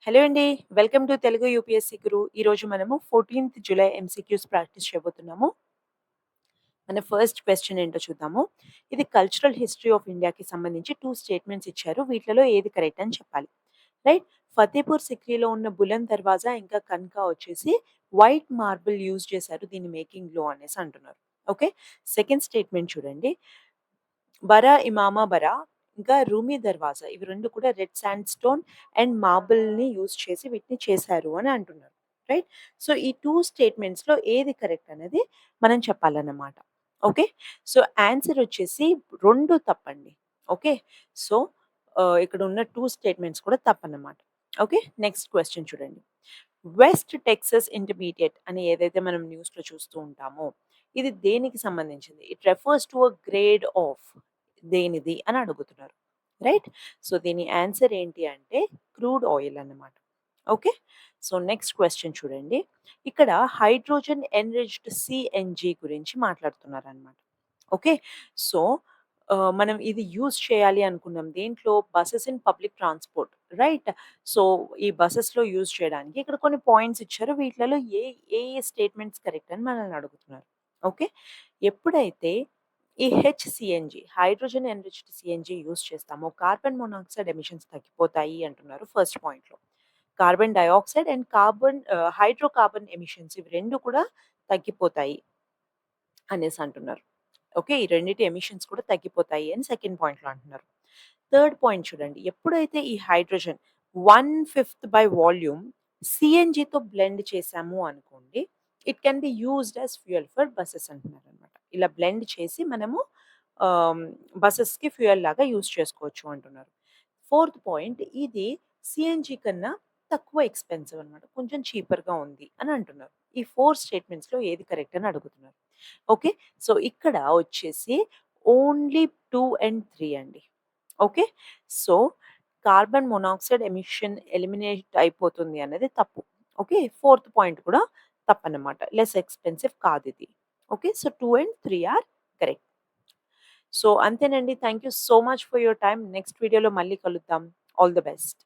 Hello అండి. Welcome to Telugu UPSC గురు. ఈరోజు మనము 14థ్ జులై ఎంసీక్యూస్ ప్రాక్టీస్ చేయబోతున్నాము. మన ఫస్ట్ క్వెషన్ ఏంటో చూద్దాము. ఇది కల్చరల్ హిస్టరీ ఆఫ్ ఇండియాకి సంబంధించి 2 స్టేట్మెంట్స్ ఇచ్చారు. వీటిలలో ఏది కరెక్ట్ అని చెప్పాలి. రైట్. ఫతేపూర్ సిక్రీలో ఉన్న బులంద్ దర్వాజా ఇంకా కన్కా వచ్చేసి వైట్ మార్బుల్ యూజ్ చేశారు దీని మేకింగ్‌లో అనేసి అంటున్నారు. ఓకే. సెకండ్ స్టేట్మెంట్ చూడండి. బరా ఇమామా బరా ఇంకా రూమీ దర్వాజా ఇవి 2 కూడా రెడ్ శాండ్ స్టోన్ అండ్ మార్బుల్‌ని యూజ్ చేసి వీటిని చేశారు అని అంటున్నారు. రైట్. సో, ఈ 2 స్టేట్మెంట్స్‌లో ఏది కరెక్ట్ అనేది మనం చెప్పాలన్నమాట. ఓకే. సో, ఆన్సర్ వచ్చేసి 2 తప్పండి. ఓకే. సో, ఇక్కడ ఉన్న 2 స్టేట్మెంట్స్ కూడా తప్పన్నమాట. ఓకే. నెక్స్ట్ క్వెషన్ చూడండి. వెస్ట్ టెక్సస్ ఇంటర్మీడియేట్ అని ఏదైతే మనం న్యూస్‌లో చూస్తూ ఉంటామో, ఇది దేనికి సంబంధించింది? It refers to a grade of దేనిది అని అడుగుతున్నారు. రైట్? సో, దీని ఆన్సర్ ఏంటి అంటే క్రూడ్ ఆయిల్ అన్నమాట. ఓకే. సో, నెక్స్ట్ క్వెషన్ చూడండి. ఇక్కడ హైడ్రోజన్ ఎన్రిచ్డ్ సీఎన్‌జీ గురించి మాట్లాడుతున్నారనమాట. ఓకే. సో, మనం ఇది యూజ్ చేయాలి అనుకున్నాం. దేంట్లో? Buses in public transport. Right? So, ఈ బసెస్‌లో యూజ్ చేయడానికి ఇక్కడ కొన్ని పాయింట్స్ ఇచ్చారు. వీటిలలో ఏ స్టేట్మెంట్స్ కరెక్ట్ అని మనల్ని అడుగుతున్నారు. ఓకే. ఎప్పుడైతే ఈ హెచ్‌సీఎన్‌జీ హైడ్రోజన్ ఎన్రిచ్డ్ సీఎన్‌జీ యూజ్ చేస్తామో కార్బన్ మోనాక్సైడ్ ఎమిషన్స్ తగ్గిపోతాయి అంటున్నారు ఫస్ట్ పాయింట్‌లో. Carbon dioxide and hydrocarbon emissions ఇవి 2 కూడా తగ్గిపోతాయి అనేసి అంటున్నారు. ఓకే. ఈ రెండిటి ఎమిషన్స్ కూడా తగ్గిపోతాయి అని సెకండ్ పాయింట్‌లో అంటున్నారు. థర్డ్ పాయింట్ చూడండి. ఎప్పుడైతే ఈ హైడ్రోజన్ 1/5 బై వాల్యూమ్ సీఎన్‌జీతో బ్లెండ్ చేశాము అనుకోండి. It can be used as fuel for buses అంటున్నారనమాట. ఇలా బ్లెండ్ చేసి మనము ఆహ్, బసెస్‌కి ఫ్యూయల్ లాగా యూజ్ చేసుకోవచ్చు అంటున్నారు. ఫోర్త్ పాయింట్ ఇది సీఎన్‌జీ కన్నా తక్కువ ఎక్స్‌పెన్సివ్ అనమాట. కొంచెం చీపర్‌గా ఉంది అని అంటున్నారు. ఈ 4 స్టేట్మెంట్స్‌లో ఏది కరెక్ట్ అని అడుగుతున్నారు. ఓకే. సో, ఇక్కడ వచ్చేసి ఓన్లీ 2 అండ్ 3 అండి. Okay. So, carbon monoxide emission eliminate అయిపోతుంది అనేది తప్పు. ఓకే. ఫోర్త్ పాయింట్ కూడా తప్పన్నమాట. లెస్ ఎక్స్‌పెన్సివ్ కాదిది. Okay. So, 2 and 3 are correct. So, అంతేనండి. Thank you so much for your time. Next వీడియోలో మళ్ళీ కలుద్దాం. All the best.